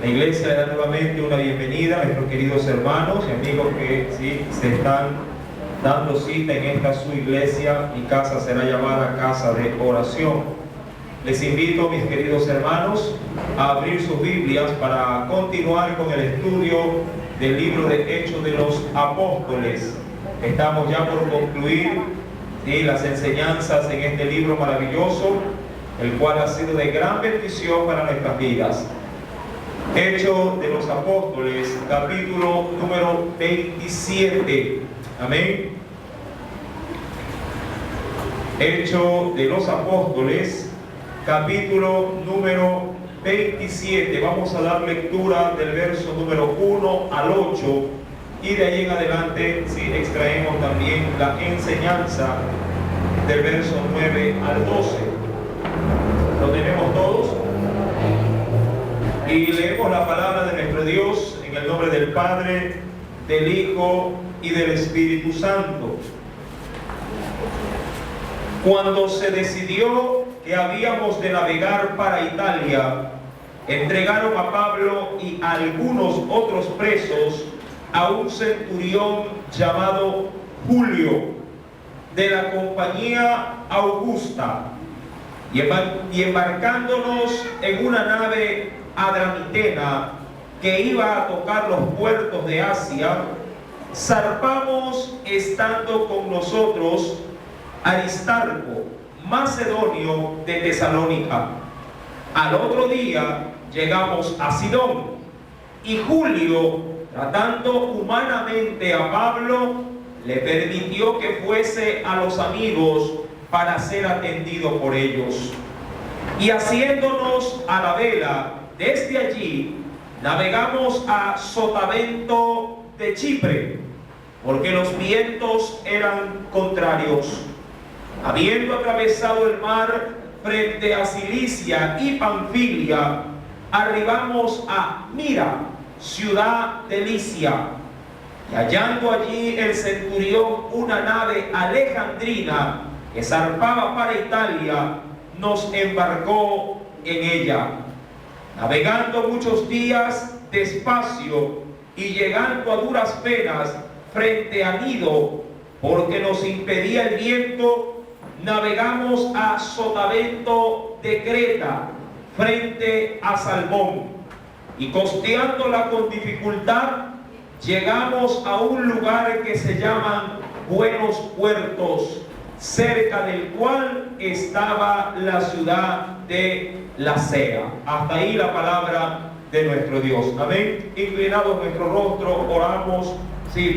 La iglesia le da nuevamente una bienvenida a nuestros queridos hermanos y amigos que sí se están dando cita en esta su iglesia. Mi casa será llamada casa de oración. Les invito, mis queridos hermanos, a abrir sus Biblias para continuar con el estudio del libro de Hechos de los Apóstoles. Estamos ya por concluir las enseñanzas en este libro maravilloso, el cual ha sido de gran bendición para nuestras vidas. Hechos de los Apóstoles, capítulo número 27. Amén. Hechos de los Apóstoles, capítulo número 27. Vamos a dar lectura del verso número 1 al 8 y de ahí en adelante extraemos también la enseñanza del verso 9 al 12. ¿Lo tenemos todos? Y leemos la palabra de nuestro Dios en el nombre del Padre, del Hijo y del Espíritu Santo. Cuando se decidió que habíamos de navegar para Italia, entregaron a Pablo y a algunos otros presos a un centurión llamado Julio, de la compañía Augusta, y embarcándonos en una nave adramitena que iba a tocar los puertos de Asia, zarpamos estando con nosotros Aristarco, macedonio de Tesalónica. Al otro día llegamos a Sidón, y Julio, tratando humanamente a Pablo, le permitió que fuese a los amigos para ser atendido por ellos. Y haciéndonos a la vela, desde allí navegamos a Sotavento de Chipre, porque los vientos eran contrarios. Habiendo atravesado el mar frente a Cilicia y Panfilia, arribamos a Mira, ciudad de Licia, y hallando allí el centurión una nave alejandrina que zarpaba para Italia, nos embarcó en ella, navegando muchos días despacio y llegando a duras penas frente a Nido, porque nos impedía el viento, navegamos a Sotavento de Creta, frente a Salmón, y costeándola con dificultad, llegamos a un lugar que se llaman Buenos Puertos, cerca del cual estaba la ciudad de Lasea. Hasta ahí la palabra de nuestro Dios. Amén. Inclinados nuestro rostro, oramos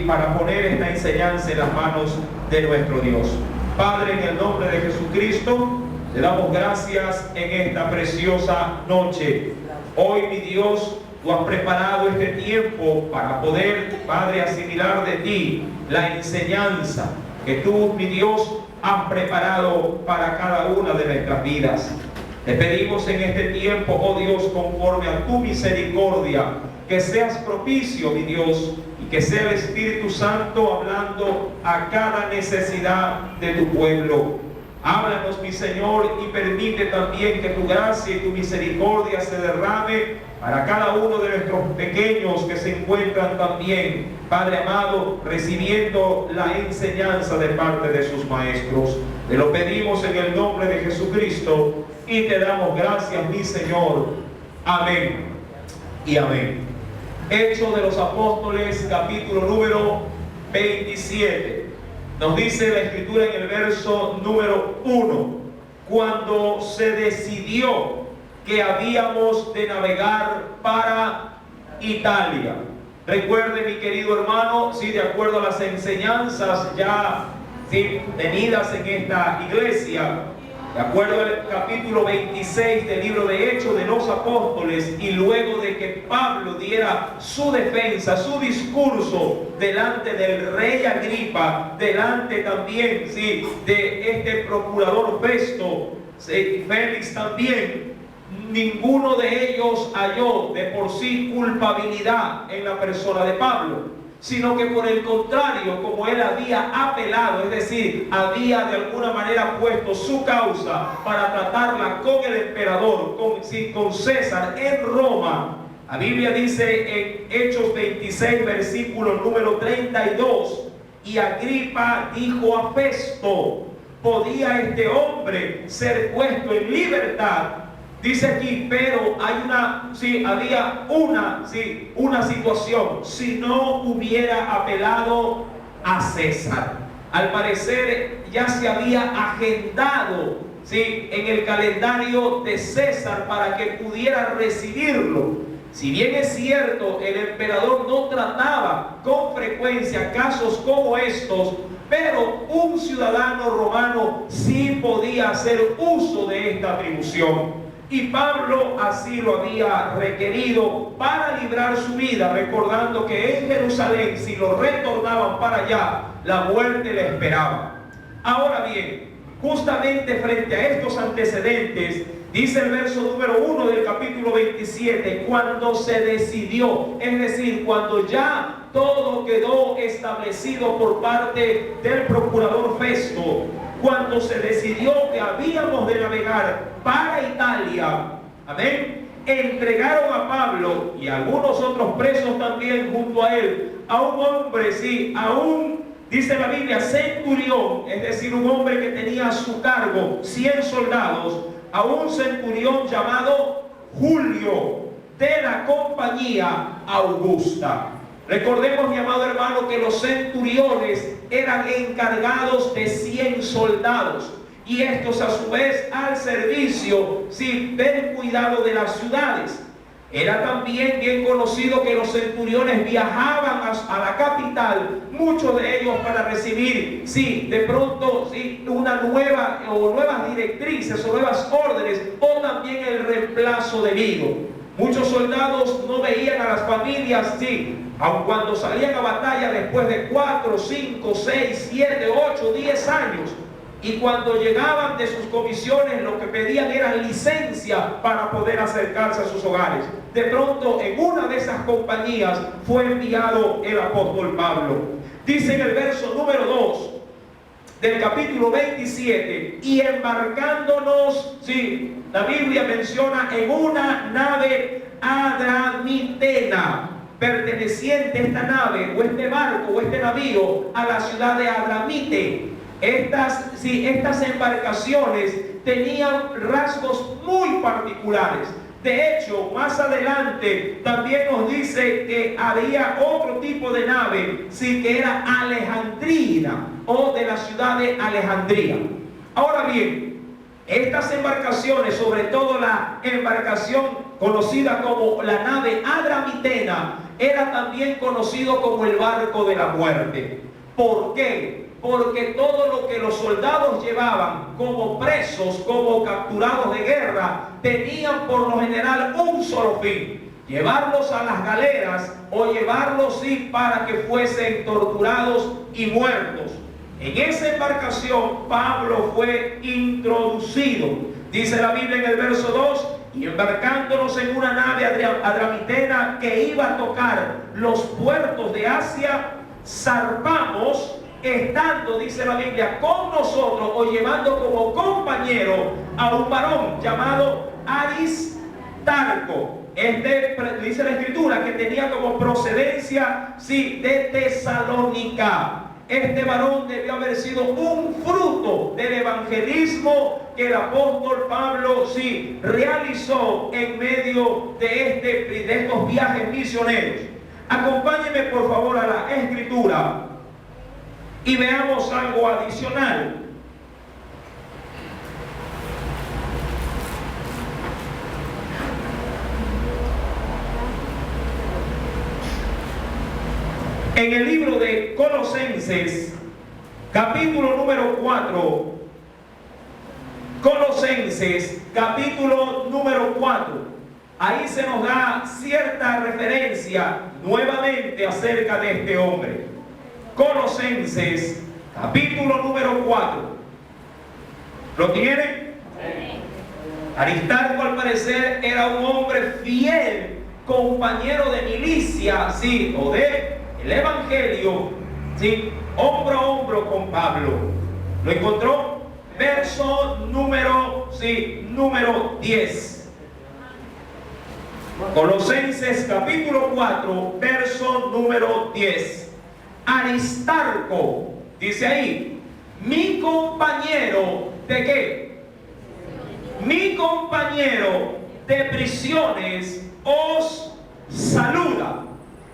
para poner esta enseñanza en las manos de nuestro Dios. Padre, en el nombre de Jesucristo, le damos gracias en esta preciosa noche. Hoy, mi Dios, tú has preparado este tiempo para poder, Padre, asimilar de ti la enseñanza que tú, mi Dios, has preparado para cada una de nuestras vidas. Te pedimos en este tiempo, oh Dios, conforme a tu misericordia, que seas propicio, mi Dios, y que sea el Espíritu Santo hablando a cada necesidad de tu pueblo. Háblanos, mi Señor, y permite también que tu gracia y tu misericordia se derrame para cada uno de nuestros pequeños que se encuentran también, Padre amado, recibiendo la enseñanza de parte de sus maestros. Te lo pedimos en el nombre de Jesucristo y te damos gracias, mi Señor. Amén y amén. Hechos de los Apóstoles, capítulo número 27. Nos dice la Escritura en el verso número 1: cuando se decidió que habíamos de navegar para Italia. Recuerde, mi querido hermano, de acuerdo a las enseñanzas ya tenidas en esta iglesia, de acuerdo al capítulo 26 del libro de Hechos de los Apóstoles, y luego de que Pablo diera su defensa, su discurso delante del rey Agripa, delante también de este procurador Festo, Félix también, ninguno de ellos halló de por sí culpabilidad en la persona de Pablo, sino que por el contrario, como él había apelado, es decir, había de alguna manera puesto su causa para tratarla con el emperador, con César en Roma, La Biblia dice en Hechos 26, versículo número 32, y Agripa dijo a Festo: ¿podía este hombre ser puesto en libertad? Dice aquí, pero había una situación: si no hubiera apelado a César. Al parecer ya se había agendado en el calendario de César para que pudiera recibirlo. Si bien es cierto, el emperador no trataba con frecuencia casos como estos, pero un ciudadano romano sí podía hacer uso de esta atribución. Y Pablo así lo había requerido para librar su vida, recordando que en Jerusalén, si lo retornaban para allá, la muerte le esperaba. Ahora bien, justamente frente a estos antecedentes, dice el verso número 1 del capítulo 27, cuando se decidió, es decir, cuando ya todo quedó establecido por parte del procurador Festo, cuando se decidió que habíamos de navegar para Italia, amén, entregaron a Pablo y a algunos otros presos también junto a él, a un hombre, dice la Biblia, centurión, es decir, un hombre que tenía a su cargo 100 soldados, a un centurión llamado Julio, de la compañía Augusta. Recordemos, mi amado hermano, que los centuriones eran encargados de 100 soldados, y estos a su vez al servicio, del cuidado de las ciudades. Era también bien conocido que los centuriones viajaban a la capital, muchos de ellos para recibir, de pronto, nuevas directrices o nuevas órdenes, o también el reemplazo debido. Muchos soldados no veían a las familias, aun cuando salían a batalla después de 4, 5, 6, 7, 8, 10 años. Y cuando llegaban de sus comisiones, lo que pedían era licencia para poder acercarse a sus hogares. De pronto, en una de esas compañías fue enviado el apóstol Pablo. Dice en el verso número 2 del capítulo 27, y embarcándonos, la Biblia menciona, en una nave adramitena, perteneciente esta nave, o este barco, o este navío, a la ciudad de Adramite. Estas embarcaciones tenían rasgos muy particulares. De hecho, más adelante también nos dice que había otro tipo de nave, que era alejandrina, o de la ciudad de Alejandría. Ahora bien, estas embarcaciones, sobre todo la embarcación conocida como la nave adramitena, era también conocido como el barco de la muerte. ¿Por qué? Porque todo lo que los soldados llevaban como presos, como capturados de guerra, tenían por lo general un solo fin: llevarlos a las galeras, o llevarlos para que fuesen torturados y muertos. En esa embarcación Pablo fue introducido. Dice la Biblia en el verso 2, y embarcándonos en una nave adramitena que iba a tocar los puertos de Asia, zarpamos, estando, dice la Biblia, con nosotros, o llevando como compañero a un varón llamado Aristarco. Dice la Escritura que tenía como procedencia, de Tesalónica. Este varón debió haber sido un fruto del evangelismo que el apóstol Pablo realizó en medio de estos viajes misioneros. Acompáñenme por favor a la Escritura y veamos algo adicional. En el libro de Colosenses, capítulo número 4, Colosenses, capítulo número 4, ahí se nos da cierta referencia nuevamente acerca de este hombre. Colosenses, capítulo número 4. ¿Lo tienen? Aristarco, al parecer, era un hombre fiel, compañero de milicia, o de el evangelio, hombro a hombro con Pablo. ¿Lo encontró? Verso número 10. Colosenses capítulo 4, verso número 10. Aristarco, dice ahí, mi compañero de qué? Mi compañero de prisiones os saluda.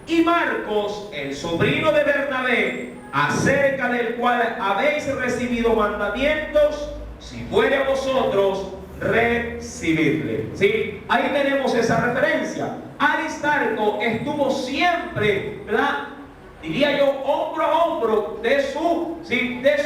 Y Marcos, el sobrino de Bernabé, acerca del cual habéis recibido mandamientos, si fuere a vosotros, recibirle. ¿Sí? Ahí tenemos esa referencia. Aristarco estuvo siempre, ¿verdad?, diría yo, hombro a hombro de su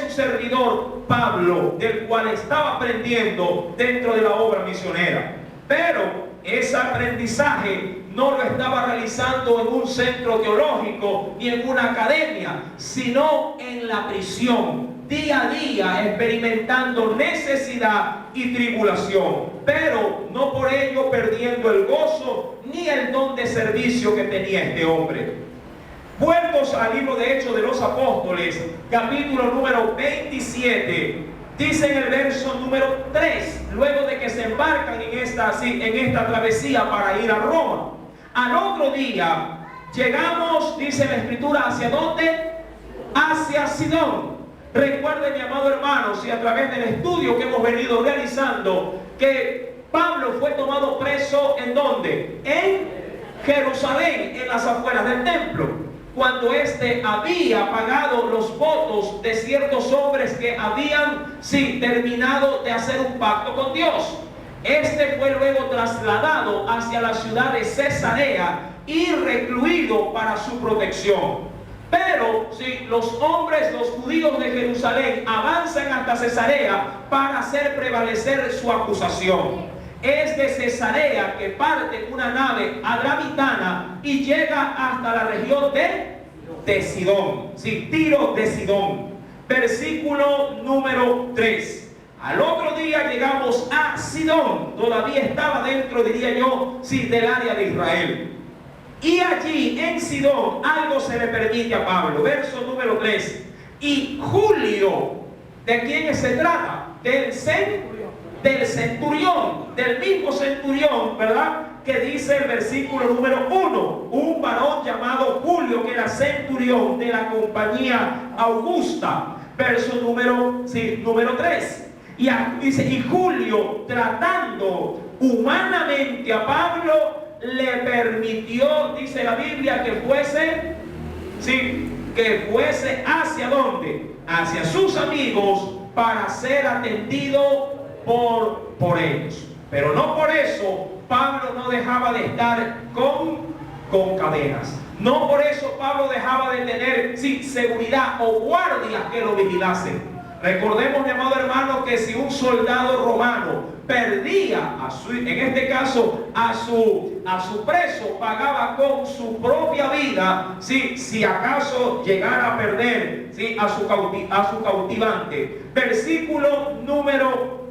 servidor Pablo, del cual estaba aprendiendo dentro de la obra misionera. Pero ese aprendizaje no lo estaba realizando en un centro teológico ni en una academia, sino en la prisión, día a día, experimentando necesidad y tribulación, pero no por ello perdiendo el gozo ni el don de servicio que tenía este hombre. Vueltos al libro de Hechos de los Apóstoles, capítulo número 27, dice en el verso número 3, luego de que se embarcan en esta travesía para ir a Roma. Al otro día llegamos, dice la Escritura, ¿hacia dónde? Hacia Sidón. Recuerden, mi amado hermano, si a través del estudio que hemos venido realizando, que Pablo fue tomado preso, ¿en dónde? En Jerusalén, en las afueras del templo, cuando éste había pagado los votos de ciertos hombres que habían terminado de hacer un pacto con Dios. Este fue luego trasladado hacia la ciudad de Cesarea y recluido para su protección. Pero los hombres, los judíos de Jerusalén, avanzan hasta Cesarea para hacer prevalecer su acusación. Es de Cesarea que parte una nave adramitana y llega hasta la región de Sidón. Tiro de Sidón. Versículo número 3. Al otro día llegamos a Sidón. Todavía estaba dentro, diría yo, del área de Israel. Y allí en Sidón algo se le permite a Pablo. Verso número 3. Y Julio, ¿de quién se trata? Del centurión, del mismo centurión, ¿verdad?, que dice el versículo número 1, un varón llamado Julio, que era centurión de la compañía Augusta. Verso número 3. Y dice, y Julio, tratando humanamente a Pablo, le permitió, dice la Biblia, que fuese ¿hacia dónde? Hacia sus amigos, para ser atendido por ellos. Pero no por eso Pablo no dejaba de estar con cadenas. No por eso Pablo dejaba de tener seguridad o guardias que lo vigilasen. Recordemos, mi amado hermano, que si un soldado romano perdía en este caso a su preso, pagaba con su propia vida, si acaso llegara a perder a su cautivante. Versículo número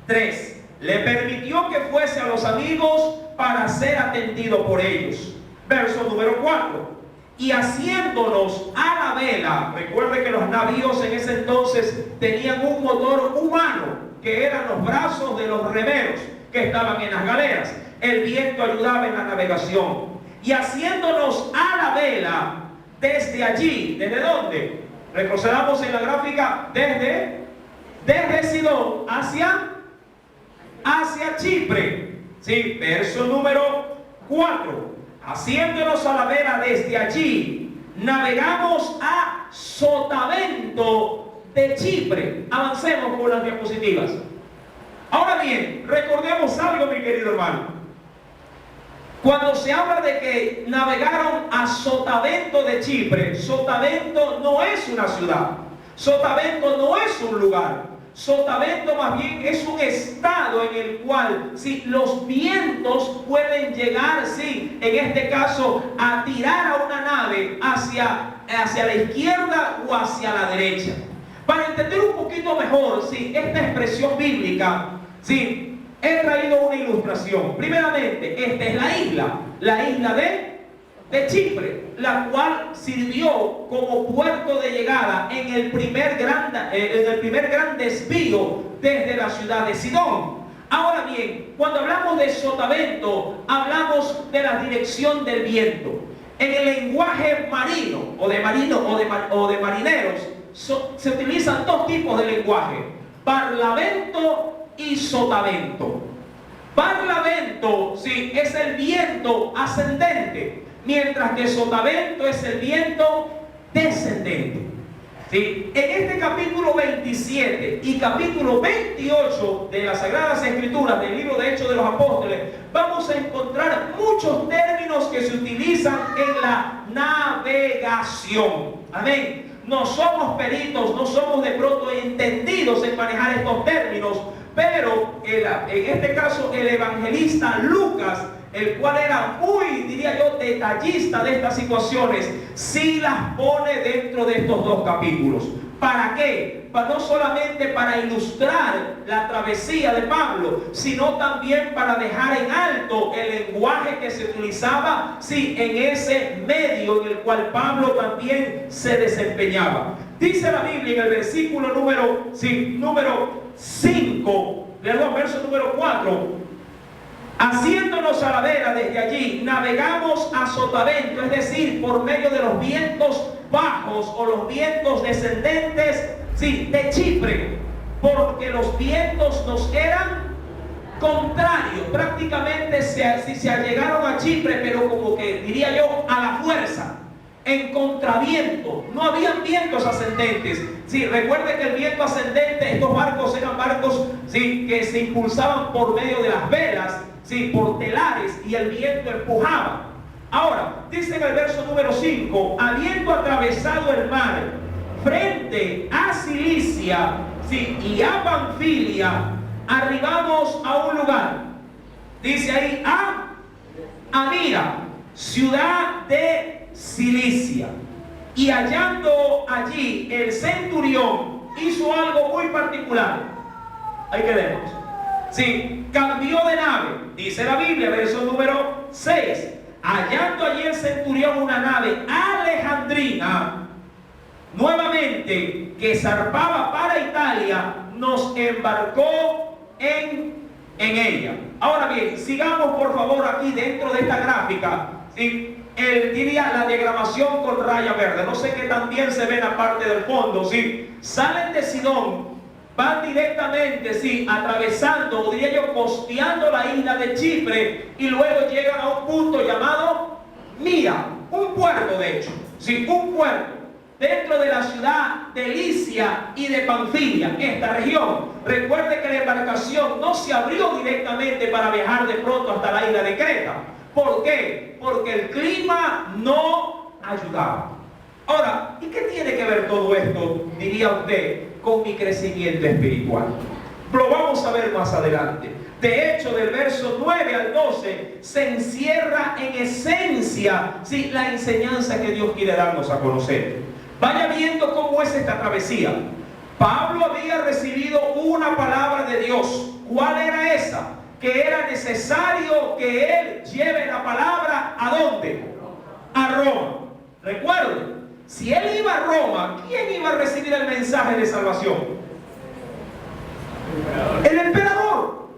3. Le permitió que fuese a los amigos para ser atendido por ellos. Verso número 4. Y haciéndonos a la vela, recuerde que los navíos en ese entonces tenían un motor humano, que eran los brazos de los remeros que estaban en las galeras. El viento ayudaba en la navegación. Y haciéndonos a la vela desde allí, ¿desde dónde? Retrocedamos en la gráfica, desde Sidón hacia Chipre. Verso número 4. Haciéndonos a la vela desde allí, navegamos a Sotavento de Chipre. Avancemos por las diapositivas. Ahora bien, recordemos algo, mi querido hermano. Cuando se habla de que navegaron a Sotavento de Chipre, Sotavento no es una ciudad, Sotavento no es un lugar. Sotavento más bien es un estado en el cual los vientos pueden llegar, en este caso, a tirar a una nave hacia la izquierda o hacia la derecha. Para entender un poquito mejor esta expresión bíblica, he traído una ilustración. Primeramente, esta es la isla de Chipre, la cual sirvió como puerto de llegada en el primer gran desvío desde la ciudad de Sidón. Ahora bien, cuando hablamos de sotavento, hablamos de la dirección del viento. En el lenguaje marino o de marineros se utilizan dos tipos de lenguaje: parlamento y sotavento. Parlamento, sí, es el viento ascendente, mientras que sotavento es el viento descendente. ¿Sí? En este capítulo 27 y capítulo 28 de las Sagradas Escrituras, del libro de Hechos de los Apóstoles, vamos a encontrar muchos términos que se utilizan en la navegación. Amén. No somos peritos, no somos de pronto entendidos en manejar estos términos, pero en este caso el evangelista Lucas, el cual era muy, diría yo, detallista de estas situaciones, sí las pone dentro de estos dos capítulos. ¿Para qué? No solamente para ilustrar la travesía de Pablo, sino también para dejar en alto el lenguaje que se utilizaba, sí, en ese medio en el cual Pablo también se desempeñaba. Dice la Biblia en el versículo número 5, verso número 4: haciéndonos a la vera desde allí, navegamos a sotavento, es decir, por medio de los vientos bajos o los vientos descendentes, sí, de Chipre, porque los vientos nos eran contrarios. Prácticamente se allegaron a Chipre, pero como que diría yo, a la fuerza, en contraviento. No habían vientos ascendentes. Sí, recuerde que el viento ascendente, estos barcos eran barcos, sí, que se impulsaban por medio de las velas, sí, por telares, y el viento empujaba. Ahora, dice en el verso número 5: habiendo atravesado el mar frente a Cilicia, sí, y a Panfilia, arribamos a un lugar, dice ahí, a Mira, ciudad de Cilicia. Y hallando allí, el centurión hizo algo muy particular. Ahí quedemos. Sí, cambió de nave, dice la Biblia, verso número 6. Hallando allí el centurión una nave alejandrina, nuevamente, que zarpaba para Italia, nos embarcó en ella. Ahora bien, sigamos por favor aquí dentro de esta gráfica. ¿Sí? Él diría la diagramación con raya verde. No sé qué también se ve en la parte del fondo. ¿Sí? Salen de Sidón, van directamente, sí, atravesando, o diría yo, costeando la isla de Chipre, y luego llegan a un punto llamado Mira, un puerto de hecho, sí, un puerto dentro de la ciudad de Licia y de Panfilia, esta región. Recuerde que la embarcación no se abrió directamente para viajar de pronto hasta la isla de Creta. ¿Por qué? Porque el clima no ayudaba. Ahora, ¿y qué tiene que ver todo esto, diría usted, con mi crecimiento espiritual? Lo vamos a ver más adelante. De hecho, del verso 9 al 12 se encierra en esencia, sí, la enseñanza que Dios quiere darnos a conocer. Vaya viendo cómo es esta travesía. Pablo había recibido una palabra de Dios. ¿Cuál era esa? Que era necesario que él lleve la palabra ¿a dónde? A Roma. Recuerden, si él iba a Roma, ¿quién iba a recibir el mensaje de salvación? El emperador.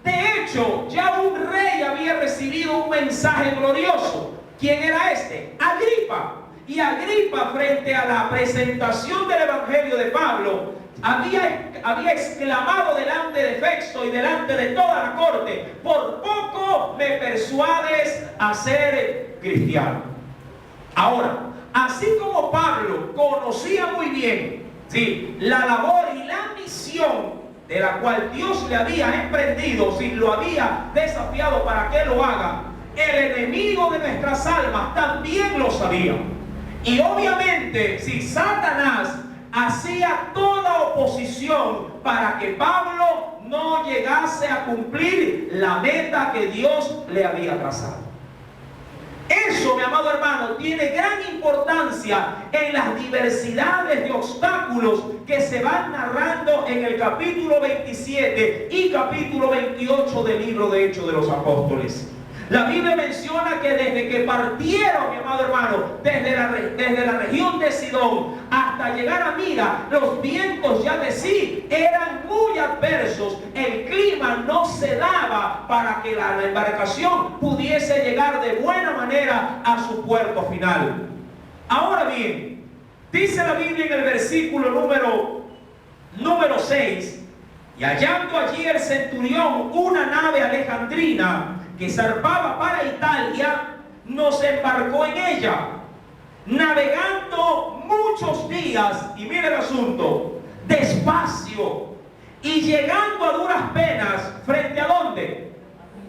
De hecho, ya un rey había recibido un mensaje glorioso. ¿Quién era este? Agripa. Y Agripa, frente a la presentación del evangelio de Pablo, había exclamado delante de Festo y delante de toda la corte: por poco me persuades a ser cristiano. Ahora, así como Pablo conocía muy bien, ¿sí?, la labor y la misión de la cual Dios le había emprendido, si lo había desafiado para que lo haga, el enemigo de nuestras almas también lo sabía. Y obviamente, si Satanás hacía toda oposición para que Pablo no llegase a cumplir la meta que Dios le había trazado. Eso, mi amado hermano, tiene gran importancia en las diversidades de obstáculos que se van narrando en el capítulo 27 y capítulo 28 del libro de Hechos de los Apóstoles. La Biblia menciona que desde que partieron, mi amado hermano, desde la región de Sidón hasta hasta llegar a Mira, los vientos ya de sí eran muy adversos. El clima no se daba para que la embarcación pudiese llegar de buena manera a su puerto final. Ahora bien, dice la Biblia en el versículo número 6, y hallando allí el centurión una nave alejandrina que zarpaba para Italia, nos embarcó en ella, navegando muchos días, y mire el asunto, despacio, y llegando a duras penas, ¿frente a dónde?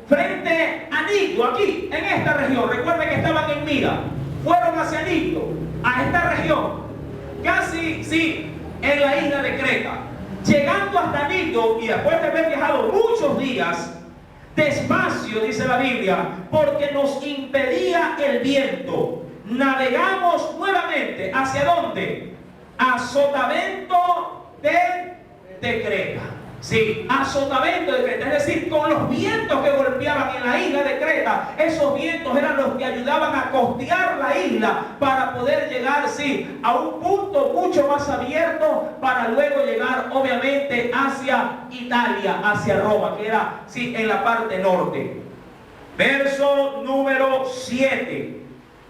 Frente a Nigdo, aquí, en esta región. Recuerden que estaban en Mira, fueron hacia Nigdo, a esta región, casi, sí, en la isla de Creta. Llegando hasta Nigdo, y después de haber viajado muchos días, despacio, dice la Biblia, porque nos impedía el viento, navegamos nuevamente. ¿Hacia dónde? A Sotavento de Creta. Sí, a Sotavento de Creta, es decir, con los vientos que golpeaban en la isla de Creta. Esos vientos eran los que ayudaban a costear la isla para poder llegar, sí, a un punto mucho más abierto para luego llegar, obviamente, hacia Italia, hacia Roma, que era, sí, en la parte norte. Verso número 7.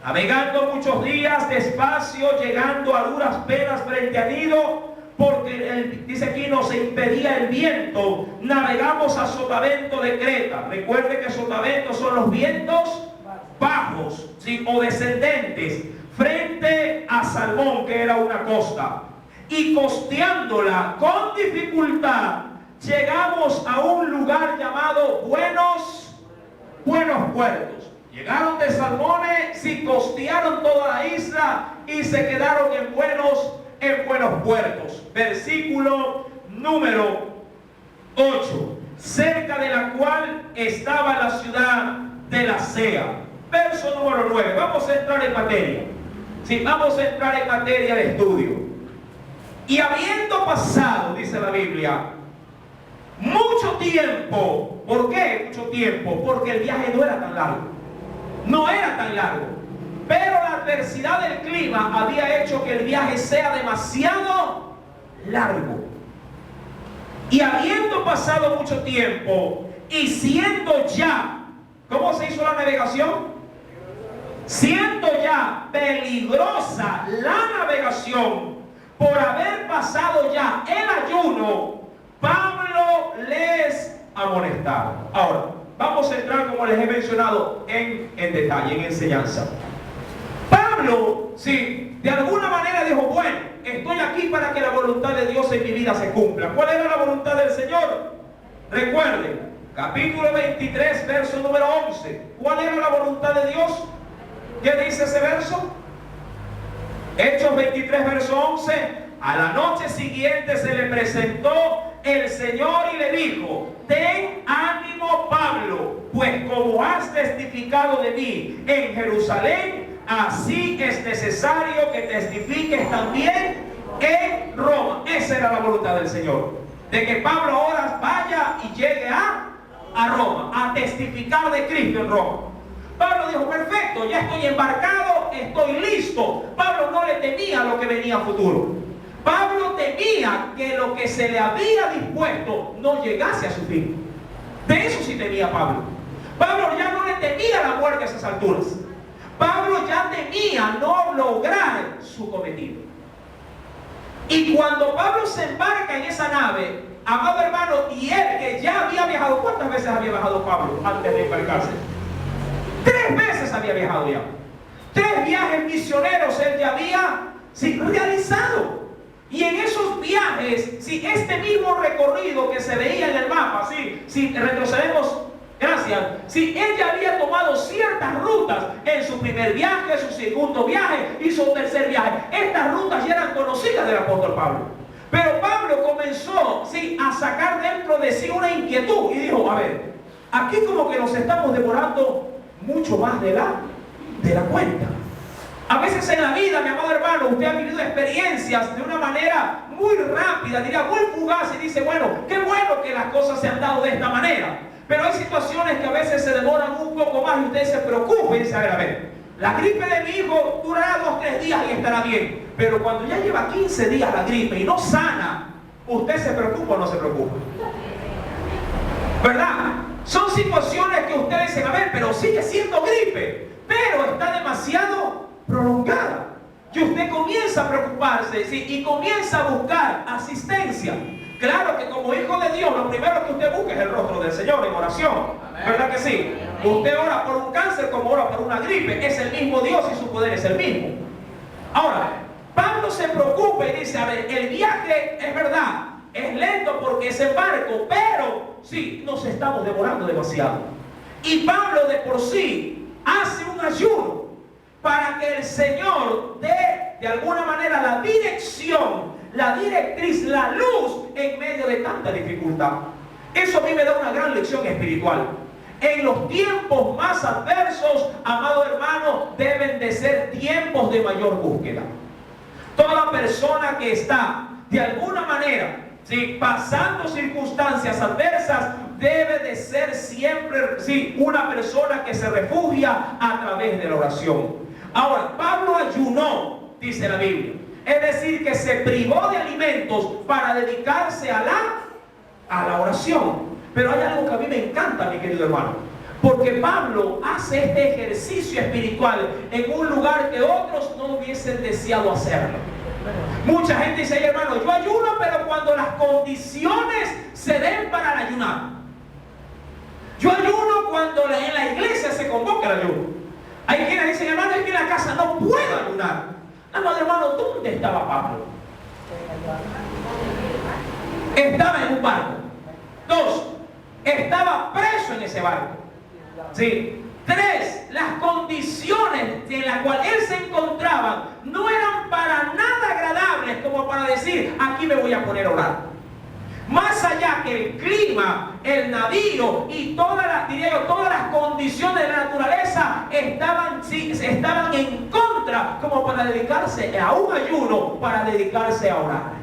Navegando muchos días despacio, llegando a duras penas frente a Nigdo, porque dice aquí nos impedía el viento, navegamos a Sotavento de Creta. Recuerde que Sotavento son los vientos bajos, ¿sí?, o descendentes, frente a Salmón, que era una costa, y costeándola con dificultad, llegamos a un lugar llamado Buenos Puertos. Llegaron de Salmone, sí, costearon toda la isla y se quedaron en buenos puertos. Versículo número 8. Cerca de la cual estaba la ciudad de Lasea. Verso número 9. Vamos a entrar en materia. Sí, vamos a entrar en materia de estudio. Y habiendo pasado, dice la Biblia, mucho tiempo. ¿Por qué mucho tiempo? Porque el viaje no era tan largo. No era tan largo, pero la adversidad del clima había hecho que el viaje sea demasiado largo. Y habiendo pasado mucho tiempo y siendo ya, ¿cómo se hizo la navegación? Siendo ya peligrosa la navegación por haber pasado ya el ayuno, Pablo les amonestaba. Ahora, vamos a entrar, como les he mencionado, en detalle, en enseñanza. Pablo, sí, de alguna manera dijo, bueno, estoy aquí para que la voluntad de Dios en mi vida se cumpla. ¿Cuál era la voluntad del Señor? Recuerden, capítulo 23, verso número 11. ¿Cuál era la voluntad de Dios? ¿Qué dice ese verso? Hechos 23, verso 11. A la noche siguiente se le presentó el Señor y le dijo, ten ánimo, Pablo, pues como has testificado de mí en Jerusalén, así es necesario que testifiques también en Roma. Esa era la voluntad del Señor, de que Pablo ahora vaya y llegue a Roma, a testificar de Cristo en Roma. Pablo dijo, perfecto, ya estoy embarcado, estoy listo. Pablo no le temía lo que venía a futuro. Pablo temía que lo que se le había dispuesto no llegase a su fin. De eso sí temía Pablo. Pablo ya no le temía la muerte a esas alturas. Pablo ya temía no lograr su cometido. Y cuando Pablo se embarca en esa nave, amado hermano, y él que ya había viajado, ¿cuántas veces había viajado Pablo antes de embarcarse? 3 veces había viajado ya. 3 viajes misioneros él ya había realizado. Y en esos viajes, si este mismo recorrido que se veía en el mapa, si retrocedemos, gracias, si él ya había tomado ciertas rutas en su primer viaje, su segundo viaje y su tercer viaje, estas rutas ya eran conocidas del apóstol Pablo. Pero Pablo comenzó, a sacar dentro de sí una inquietud y dijo, a ver, aquí como que nos estamos demorando mucho más de la cuenta. A veces en la vida, mi amado hermano, usted ha vivido experiencias de una manera muy rápida, diría muy fugaz, y dice, bueno, qué bueno que las cosas se han dado de esta manera. Pero hay situaciones que a veces se demoran un poco más y usted se preocupa y dice, a ver, la gripe de mi hijo durará 2 o 3 días y estará bien. Pero cuando ya lleva 15 días la gripe y no sana, ¿usted se preocupa o no se preocupa? ¿Verdad? Son situaciones que ustedes dicen, a ver, pero sigue siendo gripe, pero está demasiado prolongada. Y usted comienza a preocuparse, ¿sí? Y comienza a buscar asistencia. Claro que como hijo de Dios, lo primero que usted busca es el rostro del Señor en oración. ¿Verdad que sí? Usted ora por un cáncer como ora por una gripe. Es el mismo Dios y su poder es el mismo. Ahora, Pablo se preocupa y dice, a ver, el viaje es verdad, es lento porque es en barco, pero sí, nos estamos demorando demasiado. Y Pablo de por sí hace un ayuno para que el Señor dé de alguna manera la dirección, la directriz, la luz en medio de tanta dificultad. Eso a mí me da una gran lección espiritual. En los tiempos más adversos, amado hermano, deben de ser tiempos de mayor búsqueda. Toda persona que está de alguna manera, ¿sí?, pasando circunstancias adversas, debe de ser siempre, ¿sí?, una persona que se refugia a través de la oración. Ahora, Pablo ayunó, dice la Biblia. Es decir, que se privó de alimentos para dedicarse a la oración. Pero hay algo que a mí me encanta, mi querido hermano, porque Pablo hace este ejercicio espiritual en un lugar que otros no hubiesen deseado hacerlo. Mucha gente dice, hermano, yo ayuno, pero cuando las condiciones se den para el ayunar. Yo ayuno cuando en la iglesia se convoca el ayuno. Hay quienes dicen, hermano, es que en la casa no puedo ayunar. Amado hermano, ¿dónde estaba Pablo? Estaba en un barco. 2, estaba preso en ese barco. ¿Sí? 3, las condiciones en las cuales él se encontraba no eran para nada agradables como para decir, aquí me voy a poner a orar. Más allá que el clima, el navío y todas las condiciones de la naturaleza estaban en contra como para dedicarse a un ayuno, para dedicarse a orar.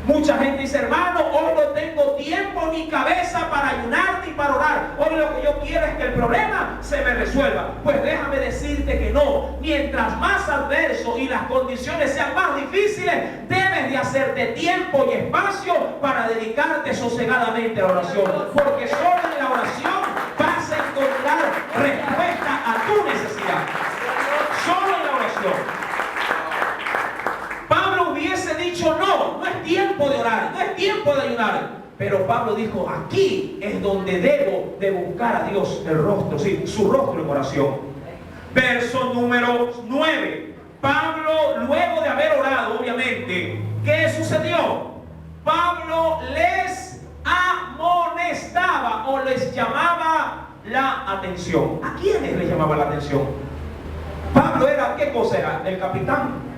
Mucha gente dice, hermano, hoy no tengo tiempo ni cabeza para ayunar ni para orar. Hoy lo que yo quiero es que el problema se me resuelva. Pues déjame decirte que no. Mientras más adverso y las condiciones sean más difíciles, debes de hacerte tiempo y espacio para dedicarte sosegadamente a la oración. Porque solo en la oración vas a encontrar respuesta a tu necesidad. Solo en la oración. Pablo hubiese dicho, no es tiempo de orar, no es tiempo de ayunar. Pero Pablo dijo, aquí es donde debo de buscar a Dios el rostro, sí, su rostro en oración. Verso número 9. Pablo, luego de haber orado, obviamente, ¿qué sucedió? Pablo les amonestaba o les llamaba la atención. ¿A quiénes les llamaba la atención? Pablo era, ¿qué cosa era? El capitán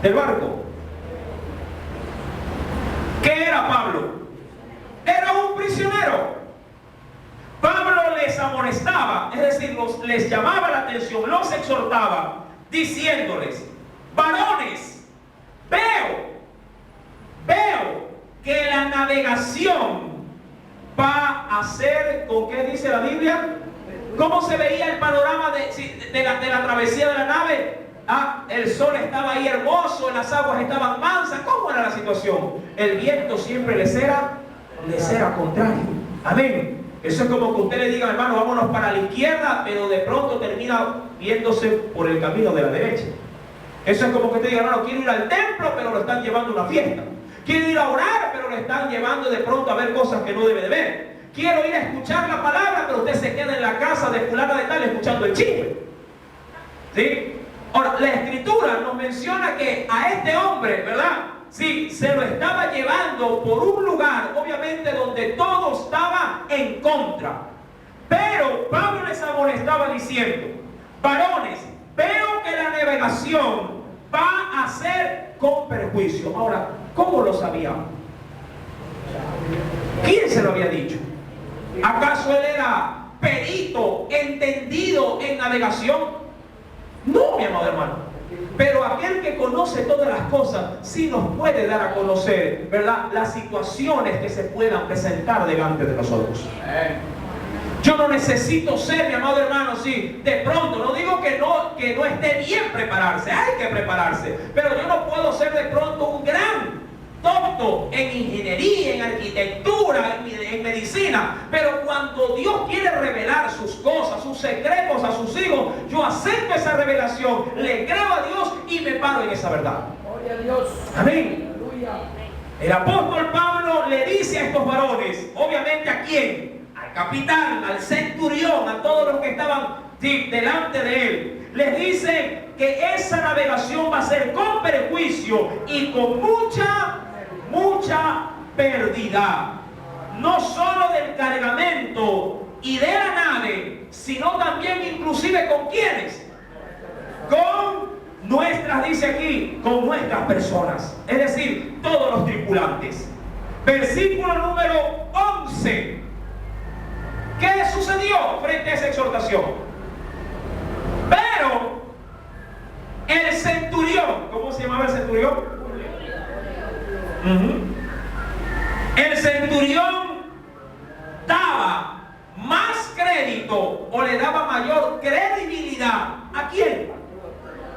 del barco. ¿Qué era Pablo? Era un prisionero. Pablo les amonestaba, es decir, les llamaba la atención, los exhortaba, diciéndoles, varones, veo que la navegación va a ser, ¿con qué dice la Biblia? ¿Cómo se veía el panorama de la travesía de la nave? El sol estaba ahí hermoso, las aguas estaban mansas. ¿Cómo era la situación? El viento siempre les era contrario. Amén. Eso es como que usted le diga, hermano, vámonos para la izquierda, pero de pronto termina viéndose por el camino de la derecha. Eso es como que usted diga, hermano, quiero ir al templo, pero lo están llevando a una fiesta. Quiero ir a orar, pero lo están llevando de pronto a ver cosas que no debe de ver. Quiero ir a escuchar la palabra, pero usted se queda en la casa de fulana de tal escuchando el chisme. ¿Sí? Ahora, la Escritura nos menciona que a este hombre, ¿verdad? Sí, se lo estaba llevando por un lugar, obviamente, donde todo estaba en contra. Pero Pablo les amonestaba diciendo, varones, veo que la navegación va a ser con perjuicio. Ahora, ¿cómo lo sabían? ¿Quién se lo había dicho? ¿Acaso él era perito, entendido en navegación? No, mi amado hermano. Pero aquel que conoce todas las cosas sí nos puede dar a conocer, ¿verdad?, las situaciones que se puedan presentar delante de nosotros. Yo no necesito ser, mi amado hermano, sí, de pronto, no digo que no esté bien prepararse, hay que prepararse, pero yo no puedo ser de pronto un gran doctor en ingeniería, en arquitectura, en medicina, pero cuando Dios quiere revelar sus cosas, sus secretos a sus hijos, yo acepto esa revelación, le creo a Dios y me paro en esa verdad. Gloria a Dios. Amén. Aleluya. El apóstol Pablo le dice a estos varones, obviamente ¿a quién? Al capitán, al centurión, a todos los que estaban delante de él. Les dice que esa navegación va a ser con perjuicio y con mucha pérdida. No solo del cargamento y de la nave, sino también inclusive con ¿quiénes? Con nuestras, dice aquí, con nuestras personas. Es decir, todos los tripulantes. Versículo número 11. ¿Qué sucedió frente a esa exhortación? Pero el centurión, ¿cómo se llamaba el centurión? El centurión daba más crédito o le daba mayor credibilidad. ¿A quién?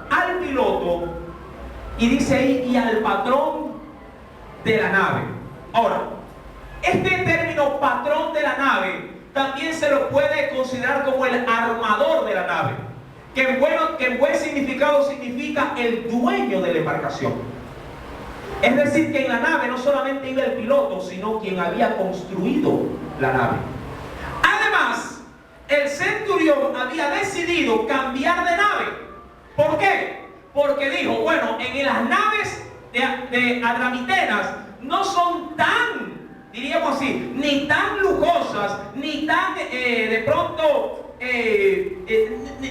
Al piloto. Y dice ahí, y al patrón de la nave. Ahora, este término patrón de la nave también se lo puede considerar como el armador de la nave, que en buen significado significa el dueño de la embarcación. Es decir, que en la nave no solamente iba el piloto, sino quien había construido la nave. Además, el centurión había decidido cambiar de nave. ¿Por qué? Porque dijo, bueno, en las naves de Adramitenas no son tan, diríamos así, ni tan lujosas, ni tan de pronto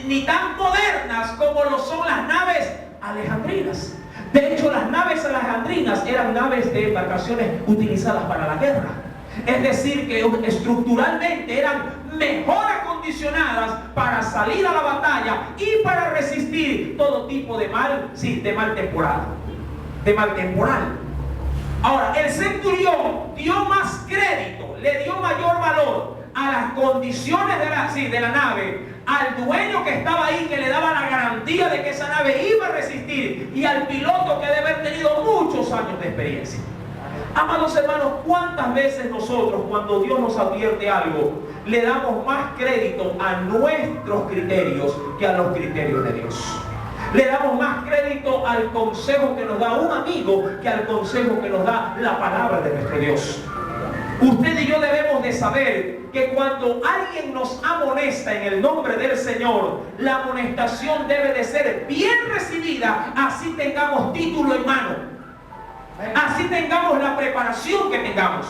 ni tan modernas como lo son las naves alejandrinas. De hecho, las naves alejandrinas eran naves de embarcaciones utilizadas para la guerra. Es decir, que estructuralmente eran mejor acondicionadas para salir a la batalla y para resistir todo tipo de mal, de mal temporal. Ahora, el centurión dio más crédito, le dio mayor valor a las condiciones de la nave, al dueño que estaba ahí, que le daba la garantía de que esa nave iba a resistir, y al piloto que debe haber tenido muchos años de experiencia. Amados hermanos, ¿cuántas veces nosotros, cuando Dios nos advierte algo, le damos más crédito a nuestros criterios que a los criterios de Dios? Le damos más crédito al consejo que nos da un amigo que al consejo que nos da la palabra de nuestro Dios. Usted y yo debemos de saber que cuando alguien nos amonesta en el nombre del Señor, la amonestación debe de ser bien recibida, así tengamos título en mano, así tengamos la preparación que tengamos.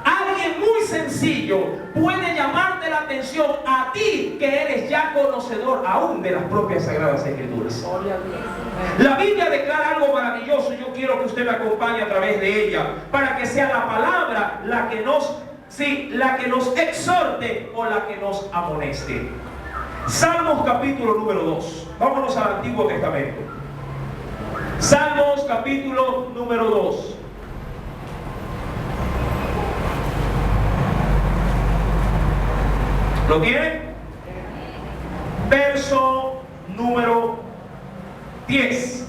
Alguien muy sencillo puede llamarte la atención a ti, que eres ya conocedor aún de las propias Sagradas Escrituras. La Biblia declara algo maravilloso. Yo quiero que usted me acompañe a través de ella, para que sea la palabra la que nos exhorte o la que nos amoneste. Salmos capítulo número 2. Vámonos al Antiguo Testamento. Salmos capítulo número 2. ¿Lo tienen? Verso número 10.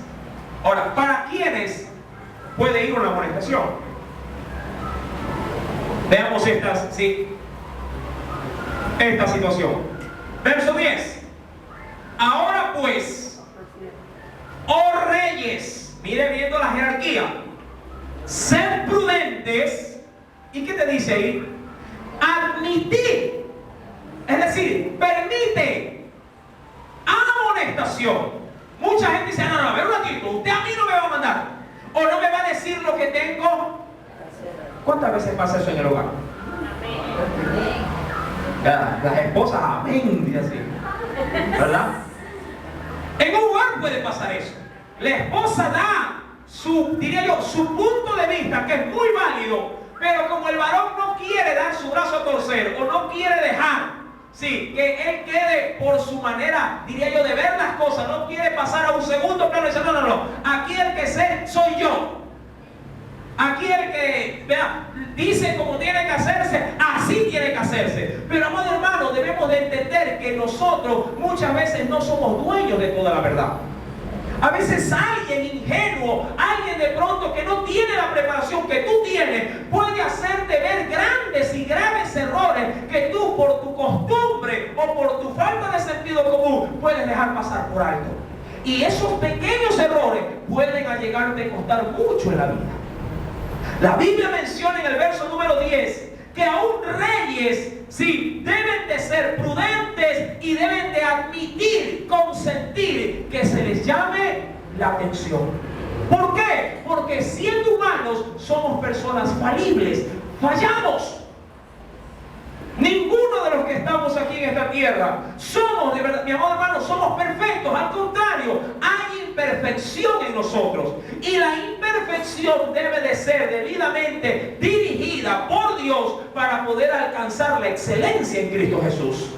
Ahora, ¿para quiénes puede ir una amonestación? Veamos esta situación. Verso 10. Ahora pues, oh reyes, mire viendo la jerarquía, sed prudentes. ¿Y qué te dice ahí? Admitid. Es decir, permite amonestación. Mucha gente dice, no, a ver un ratito, usted a mí no me va a mandar, o no me va a decir lo que tengo. ¿Cuántas veces pasa eso en el hogar? Las esposas, amén, dice así, ¿verdad? En un hogar puede pasar eso. La esposa da su punto de vista, que es muy válido, pero como el varón no quiere dar su brazo a torcer, o no quiere dejar que él quede por su manera, diría yo, de ver las cosas, no quiere pasar a un segundo plano y dice, no, aquí el que sé soy yo. Aquí el que dice cómo tiene que hacerse, así Así tiene que hacerse. Pero, amado hermano, debemos de entender que nosotros muchas veces no somos dueños de toda la verdad. A veces alguien ingenuo, alguien de pronto que no tiene la preparación que tú tienes, puede hacerte ver grandes y graves errores que tú, por tu costumbre o por tu falta de sentido común, puedes dejar pasar por alto. Y esos pequeños errores pueden llegarte a costar mucho en la vida. La Biblia menciona en el verso número 10 que aún reyes, sí, deben de ser prudentes y deben de admitir, consentir que se les llame la atención. ¿Por qué? Porque siendo humanos somos personas falibles, fallamos. Ninguno de los que estamos aquí en esta tierra somos, de verdad, mi amado hermano, somos perfectos. Al contrario, hay imperfección en nosotros. Y la imperfección debe de ser debidamente dirigida por Dios para poder alcanzar la excelencia en Cristo Jesús.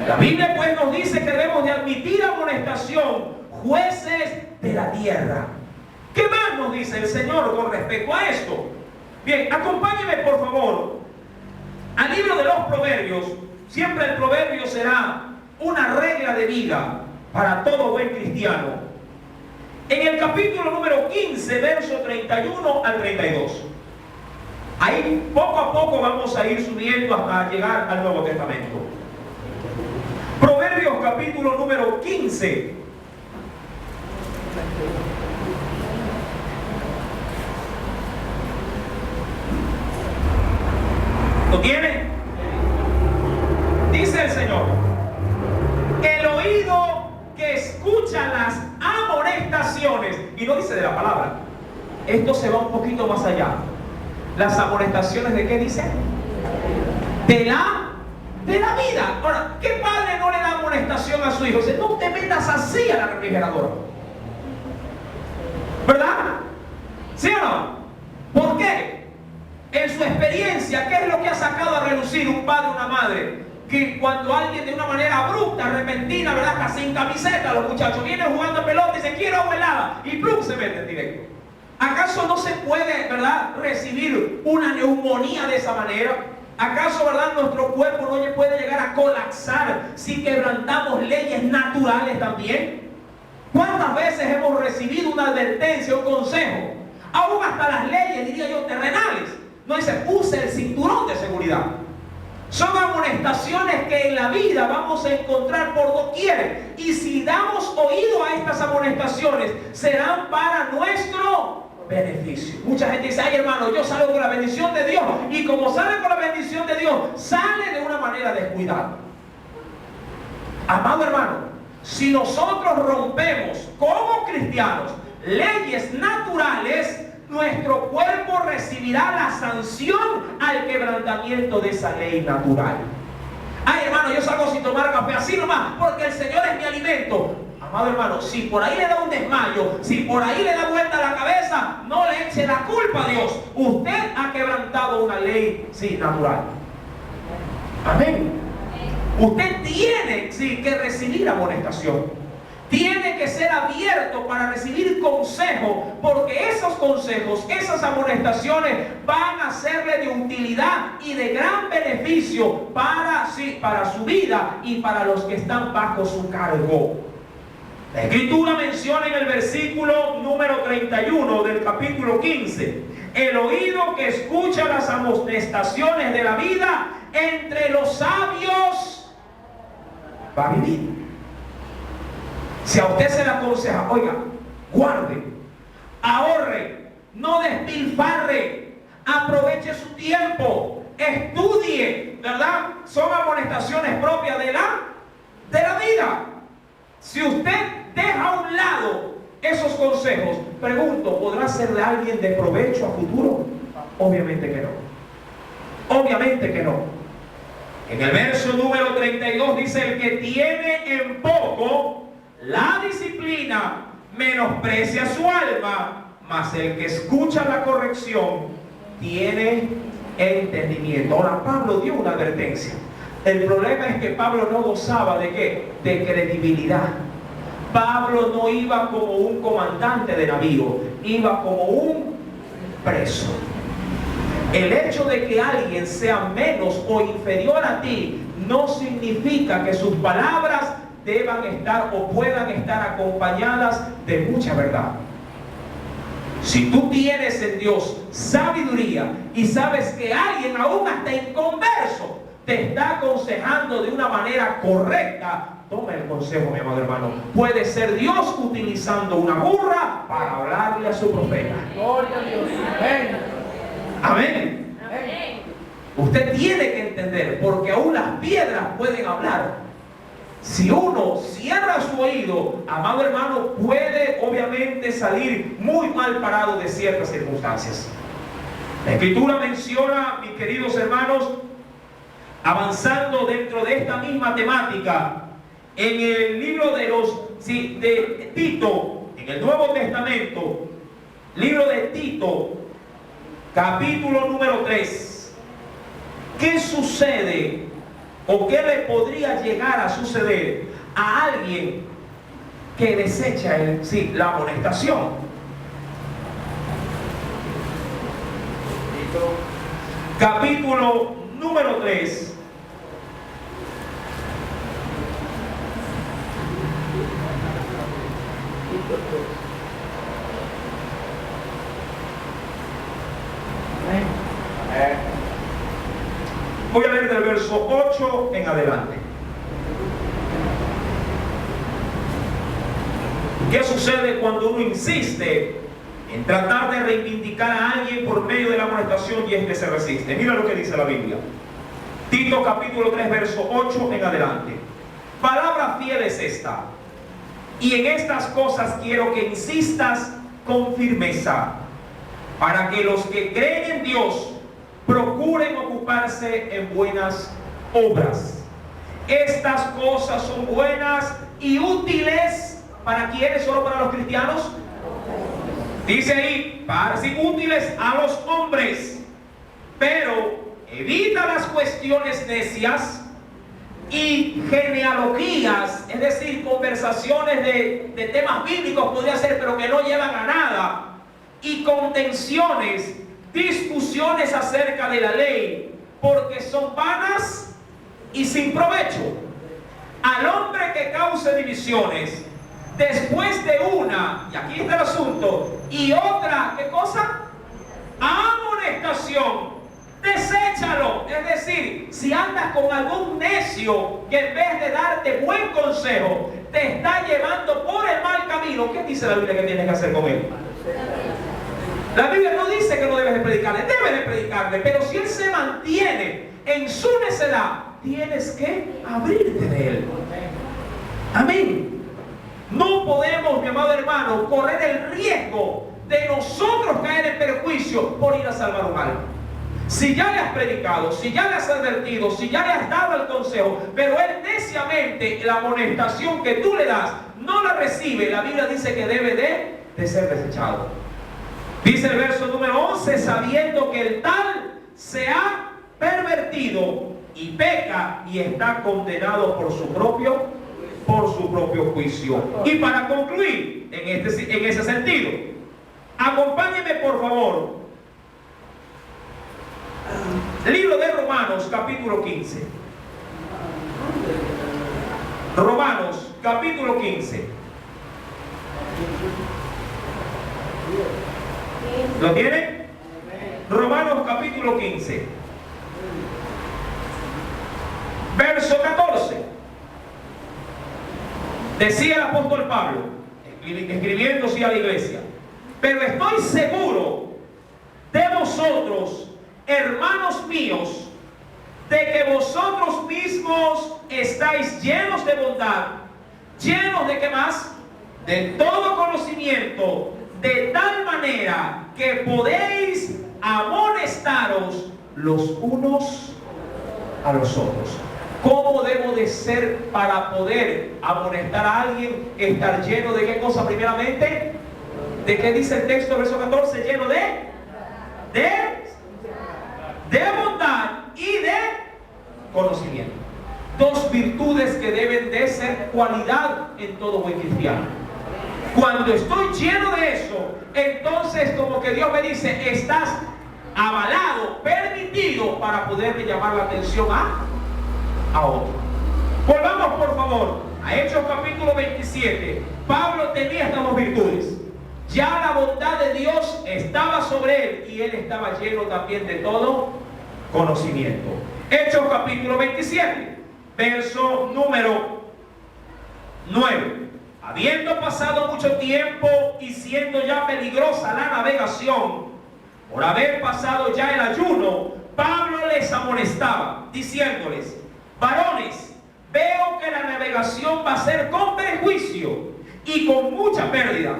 La Biblia pues nos dice que debemos de admitir amonestación, jueces de la tierra. ¿Qué más nos dice el Señor con respecto a esto? Bien, acompáñenme por favor al libro de los Proverbios. Siempre el proverbio será una regla de vida para todo buen cristiano. En el capítulo número 15, verso 31 al 32. Ahí poco a poco vamos a ir subiendo hasta llegar al Nuevo Testamento. Proverbios capítulo número 15. ¿Lo tiene? Dice el Señor: el oído que escucha las amonestaciones, y no dice de la palabra, esto se va un poquito más allá. Las amonestaciones, ¿de qué dice? De la vida. Ahora, ¿qué padre no le da amonestación a su hijo? Dice: no te metas así a la refrigeradora, ¿verdad? ¿Sí o no? ¿Por qué? En su experiencia, ¿qué es lo que ha sacado a relucir un padre o una madre? Que cuando alguien de una manera abrupta, repentina, ¿verdad?, casi sin camiseta, los muchachos vienen jugando pelota y se quiere agua helada y plum, se meten directo. ¿Acaso no se puede, verdad, recibir una neumonía de esa manera? ¿Acaso, verdad, nuestro cuerpo no puede llegar a colapsar si quebrantamos leyes naturales también? ¿Cuántas veces hemos recibido una advertencia, un consejo? Aún hasta las leyes, diría yo, terrenales. No dice: use el cinturón de seguridad. Son amonestaciones que en la vida vamos a encontrar por doquier. Y si damos oído a estas amonestaciones, serán para nuestro beneficio. Mucha gente dice: ay, hermano, yo salgo con la bendición de Dios. Y como sale con la bendición de Dios, sale de una manera descuidada. Amado hermano, si nosotros rompemos como cristianos leyes naturales, nuestro cuerpo recibirá la sanción al quebrantamiento de esa ley natural. Ay, hermano, yo salgo sin tomar café así nomás porque el Señor es mi alimento. Amado hermano, si por ahí le da un desmayo, si por ahí le da vuelta la cabeza, no le eche la culpa a Dios. Usted ha quebrantado una ley, sí, natural. Amén. Usted tiene, sí, que recibir amonestación. Tiene que ser abierto para recibir consejo, porque esos consejos, esas amonestaciones van a serle de utilidad y de gran beneficio para su vida y para los que están bajo su cargo. La Escritura menciona en el versículo número 31 del capítulo 15: el oído que escucha las amonestaciones de la vida, entre los sabios va a vivir. Si a usted se le aconseja: oiga, guarde, ahorre, no despilfarre, aproveche su tiempo, estudie, ¿verdad? Son amonestaciones propias de la vida. Si usted deja a un lado esos consejos, pregunto, ¿podrá serle a alguien de provecho a futuro? Obviamente que no. Obviamente que no. En el verso número 32 dice: el que tiene en poco la disciplina menosprecia su alma, mas el que escucha la corrección tiene entendimiento. Ahora, Pablo dio una advertencia. El problema es que Pablo no gozaba ¿de qué? De credibilidad. Pablo no iba como un comandante de navío, iba como un preso. El hecho de que alguien sea menos o inferior a ti no significa que sus palabras deban estar o puedan estar acompañadas de mucha verdad. Si tú tienes en Dios sabiduría y sabes que alguien, aún hasta inconverso, te está aconsejando de una manera correcta, toma el consejo, mi amado hermano. Puede ser Dios utilizando una burra para hablarle a su profeta. Gloria a Dios. Amén. Amén. Amén. Usted tiene que entender, porque aún las piedras pueden hablar. Si uno cierra su oído, amado hermano, puede obviamente salir muy mal parado de ciertas circunstancias. La Escritura menciona, mis queridos hermanos, avanzando dentro de esta misma temática, en el libro de Tito, en el Nuevo Testamento, libro de Tito, capítulo número 3. ¿Qué sucede o qué le podría llegar a suceder a alguien que desecha la amonestación? Capítulo número 3. Voy a leer del verso 8 en adelante. ¿Qué sucede cuando uno insiste en tratar de reivindicar a alguien por medio de la amonestación y este se resiste? Mira lo que dice la Biblia. Tito capítulo 3 verso 8 en adelante. Palabra fiel es esta, y en estas cosas quiero que insistas con firmeza, para que los que creen en Dios procuren ocuparse en buenas obras. Estas cosas son buenas y útiles. ¿Para quiénes? ¿Solo para los cristianos? Dice ahí, útiles a los hombres. Pero evita las cuestiones necias y genealogías, es decir, conversaciones de temas bíblicos podría ser, pero que no llevan a nada, y contenciones, discusiones acerca de la ley, porque son vanas y sin provecho. Al hombre que cause divisiones, después de una, y aquí está el asunto, y otra, ¿qué cosa? Amonestación, deséchalo. Es decir, si andas con algún necio que en vez de darte buen consejo, te está llevando por el mal camino, ¿qué dice la Biblia que tienes que hacer con él? La Biblia no dice que no debes de predicarle, debes de predicarle, pero si él se mantiene en su necedad, tienes que abrirte de él. Amén. No podemos, mi amado hermano, correr el riesgo de nosotros caer en perjuicio por ir a salvar un alma. Si ya le has predicado, si ya le has advertido, si ya le has dado el consejo, pero él neciamente la amonestación que tú le das no la recibe, la Biblia dice que debe de ser desechado. Dice el verso número 11, sabiendo que el tal se ha pervertido y peca y está condenado por su propio juicio. Y para concluir en ese sentido, acompáñenme por favor, libro de Romanos capítulo 15. Romanos capítulo 15. ¿Lo tiene? Romanos capítulo 15. Verso 14. Decía el apóstol Pablo, escribiéndose a la iglesia: pero estoy seguro de vosotros, hermanos míos, de que vosotros mismos estáis llenos de bondad, llenos de ¿qué más? De todo conocimiento, de tal manera que podéis amonestaros los unos a los otros. ¿Cómo debo de ser para poder amonestar a alguien? Estar lleno de ¿qué cosa primeramente? ¿De qué dice el texto, verso 14? Lleno de bondad y de conocimiento. Dos virtudes que deben de ser cualidad en todo buen cristiano. Cuando estoy lleno de eso, entonces como que Dios me dice, estás avalado, permitido para poderle llamar la atención a otro. Volvamos por favor a Hechos capítulo 27. Pablo tenía estas dos virtudes. Ya la bondad de Dios estaba sobre él y él estaba lleno también de todo conocimiento. Hechos capítulo 27, verso número 9. Habiendo pasado mucho tiempo y siendo ya peligrosa la navegación, por haber pasado ya el ayuno, Pablo les amonestaba, diciéndoles: varones, veo que la navegación va a ser con perjuicio y con mucha pérdida,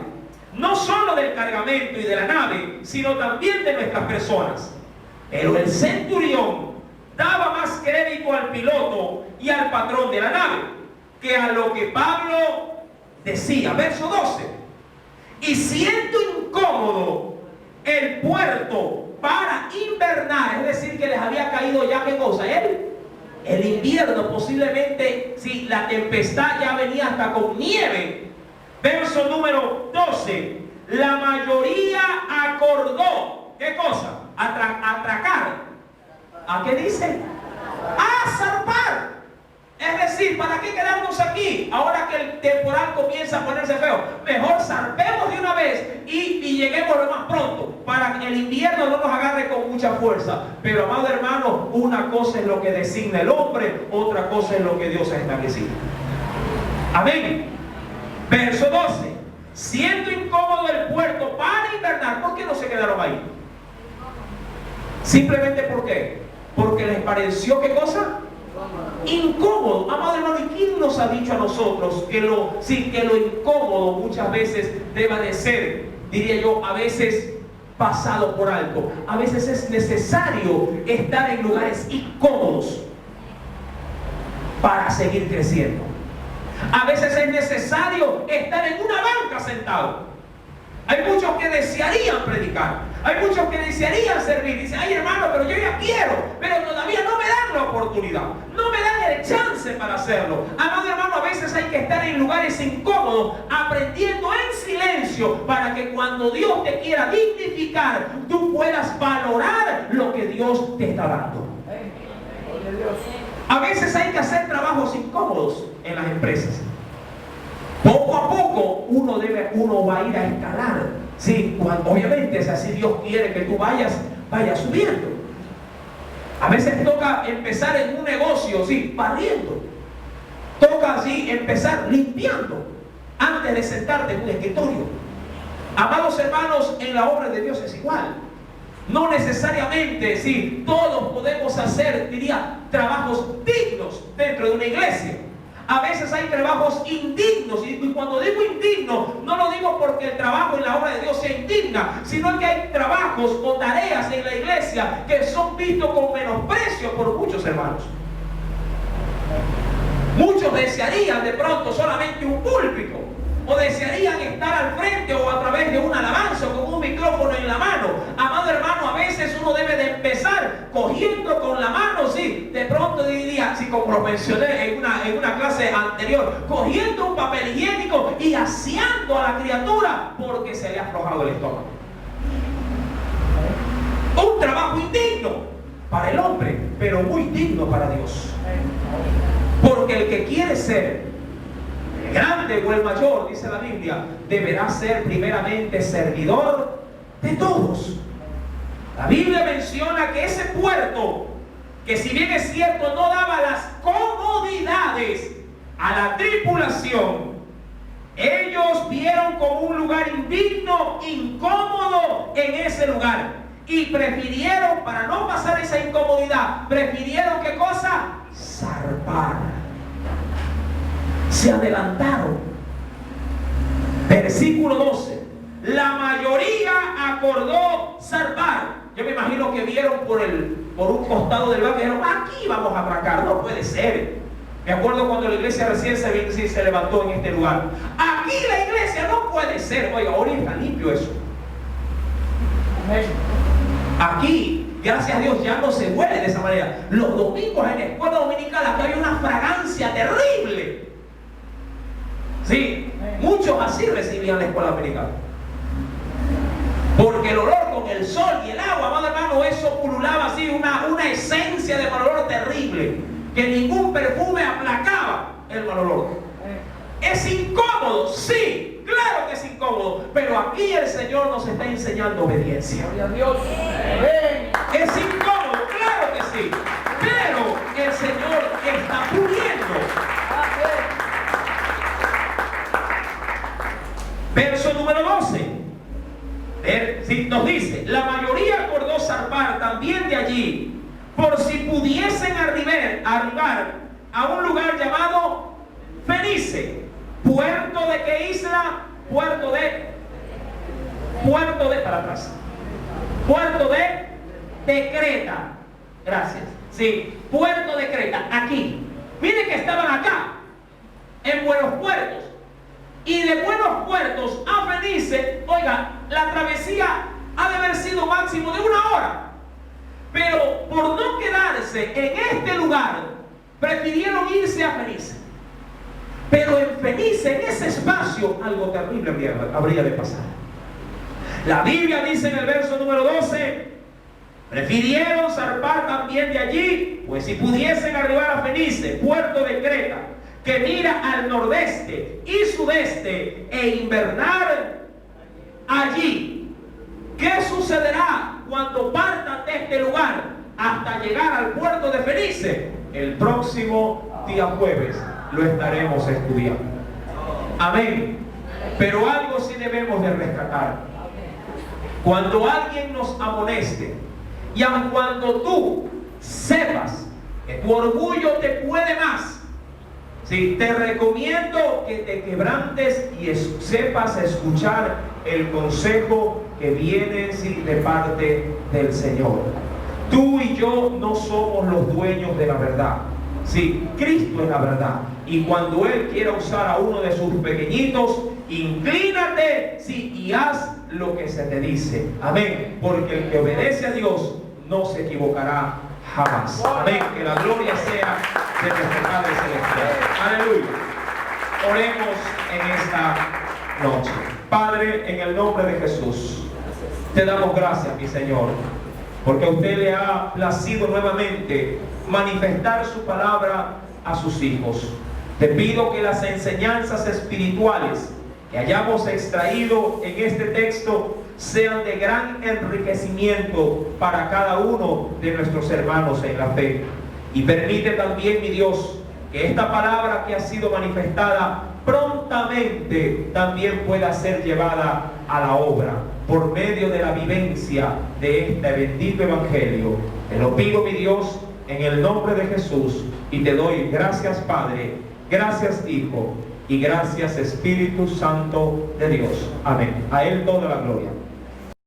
no solo del cargamento y de la nave, sino también de nuestras personas. Pero el centurión daba más crédito al piloto y al patrón de la nave que a lo que Pablo decía. Verso 12. Y siendo incómodo el puerto para invernar, es decir, que les había caído ya, ¿qué cosa? El invierno, posiblemente, si la tempestad ya venía hasta con nieve. Verso número 12. La mayoría acordó, ¿qué cosa? Atracar. ¿A qué dice? A zarpar. Es decir, ¿para qué quedarnos aquí? Ahora que el temporal comienza a ponerse feo, mejor zarpemos de una vez y lleguemos lo más pronto, para que el invierno no nos agarre con mucha fuerza. Pero, amado hermano, una cosa es lo que designa el hombre, otra cosa es lo que Dios ha establecido. Amén. Verso 12. Siendo incómodo el puerto para invernar, ¿por qué no se quedaron ahí? Simplemente ¿por qué? Porque les pareció, ¿qué cosa? Incómodo. Amado hermano, ¿y quién nos ha dicho a nosotros que lo incómodo muchas veces deba de ser, diría yo, a veces pasado por alto? A veces es necesario estar en lugares incómodos para seguir creciendo. A veces es necesario estar en una banca sentado. Hay muchos que desearían predicar, hay muchos que desearían servir. Dicen: ay hermano, pero yo ya quiero, pero todavía no me dan la oportunidad, no me dan el chance para hacerlo. Amado hermano, a veces hay que estar en lugares incómodos, aprendiendo en silencio, para que cuando Dios te quiera dignificar, tú puedas valorar lo que Dios te está dando. A veces hay que hacer trabajos incómodos en las empresas. Poco a poco uno va a ir a escalar. Sí, obviamente es así, Dios quiere que tú vayas subiendo. A veces toca empezar en un negocio, sí, barriendo. Toca así empezar limpiando antes de sentarte en un escritorio. Amados hermanos, en la obra de Dios es igual. No necesariamente, sí, todos podemos hacer, diría, trabajos dignos dentro de una iglesia. A veces hay trabajos indignos, y cuando digo indigno, no lo digo porque el trabajo en la obra de Dios sea indigna, sino que hay trabajos o tareas en la iglesia que son vistos con menosprecio por muchos hermanos. Muchos desearían de pronto solamente un púlpito, o desearían estar al frente o a través de una alabanza o con un micrófono en la mano. Amado hermano, a veces uno debe de empezar cogiendo con la mano, sí, de pronto diría, sí, como lo mencioné en una clase anterior, cogiendo un papel higiénico y aseando a la criatura porque se le ha aflojado el estómago. Un trabajo indigno para el hombre, pero muy digno para Dios. Porque el que quiere ser grande o el mayor, dice la Biblia, deberá ser primeramente servidor de todos. La Biblia menciona que ese puerto, que si bien es cierto no daba las comodidades a la tripulación, ellos vieron como un lugar indigno, incómodo en ese lugar, y prefirieron, para no pasar esa incomodidad, prefirieron, ¿qué cosa? Zarpar. Se adelantaron. Versículo 12. La mayoría acordó zarpar. Yo me imagino que vieron por un costado del barco y dijeron: aquí vamos a atracar. No puede ser. Me acuerdo cuando la iglesia recién se levantó en este lugar. Aquí la iglesia no puede ser. Oiga, ahora está limpio eso. Aquí, gracias a Dios, ya no se huele de esa manera. Los domingos en la escuela dominical aquí había una fragancia terrible. Sí, muchos así recibían la escuela dominical. Porque el olor con el sol y el agua, amado hermano, eso pululaba así, una esencia de mal olor terrible, que ningún perfume aplacaba el mal olor. ¿Es incómodo? Sí, claro que es incómodo, pero aquí el Señor nos está enseñando obediencia. Gloria a Dios. ¿Es incómodo? Claro que sí, pero el Señor está puliendo. Verso número 12. Nos dice: la mayoría acordó zarpar también de allí, por si pudiesen arribar a un lugar llamado Fenice. ¿Puerto de qué isla? Puerto de Creta. Gracias. Sí, puerto de Creta, aquí. Miren que estaban acá, en Buenos Puertos. Y de Buenos Puertos a Fenice, oiga, la travesía ha de haber sido máximo de 1 hora. Pero por no quedarse en este lugar, prefirieron irse a Fenice. Pero en Fenice, en ese espacio, algo terrible habría de pasar. La Biblia dice en el verso número 12: prefirieron zarpar también de allí, pues si pudiesen arribar a Fenice, puerto de Creta, que mira al nordeste y sudeste, e invernar allí. ¿Qué sucederá cuando partan de este lugar hasta llegar al puerto de Fenice? El próximo día jueves lo estaremos estudiando. Amén. Pero algo sí debemos de rescatar. Cuando alguien nos amoneste, y aun cuando tú sepas que tu orgullo te puede más, sí, te recomiendo que te quebrantes y sepas escuchar el consejo que viene de parte del Señor. Tú y yo no somos los dueños de la verdad. Sí, Cristo es la verdad. Y cuando Él quiera usar a uno de sus pequeñitos, inclínate, sí, y haz lo que se te dice. Amén. Porque el que obedece a Dios no se equivocará jamás. Amén. Que la gloria sea de nuestro Padre Celestial. Aleluya. Oremos en esta noche. Padre, en el nombre de Jesús, te damos gracias, mi Señor, porque a usted le ha placido nuevamente manifestar su palabra a sus hijos. Te pido que las enseñanzas espirituales que hayamos extraído en este texto sean de gran enriquecimiento para cada uno de nuestros hermanos en la fe. Y permite también, mi Dios, que esta palabra que ha sido manifestada prontamente también pueda ser llevada a la obra por medio de la vivencia de este bendito evangelio. Te lo pido, mi Dios, en el nombre de Jesús, y te doy gracias, Padre, gracias, Hijo, y gracias, Espíritu Santo de Dios. Amén. A Él toda la gloria.